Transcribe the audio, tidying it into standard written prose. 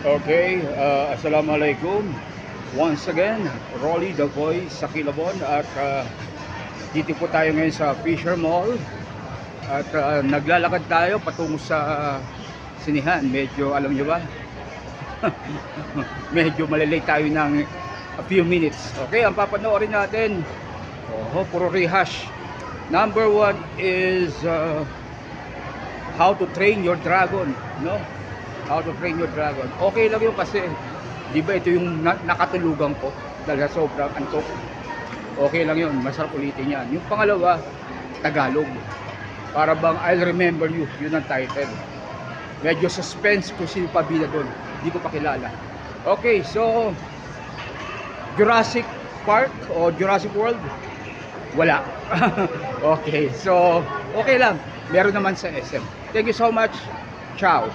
Okay, assalamualaikum. Once again, Rolly the Voice sa Kilabon at dito po tayo ngayon sa Fisher Mall at naglalakad tayo patungo sa sinihan. Medyo, alam nyo ba, medyo malilate tayo ng a few minutes. Okay, ang papanoorin natin, puro rehash. Number one is how to train your dragon, no? How to train your dragon. Okay lang yun kasi di ba ito yung nakatulugan ko dahil sa sobrang antok. Okay lang yun, masarap ulitin yan. Yung pangalawa, Tagalog. Para bang I'll remember you, yun ang title. Medyo suspense kung sino pabida doon, di ko pa kilala. Okay, so Jurassic Park o Jurassic World, wala. Okay, so okay lang, meron naman sa SM. Thank you so much. Ciao.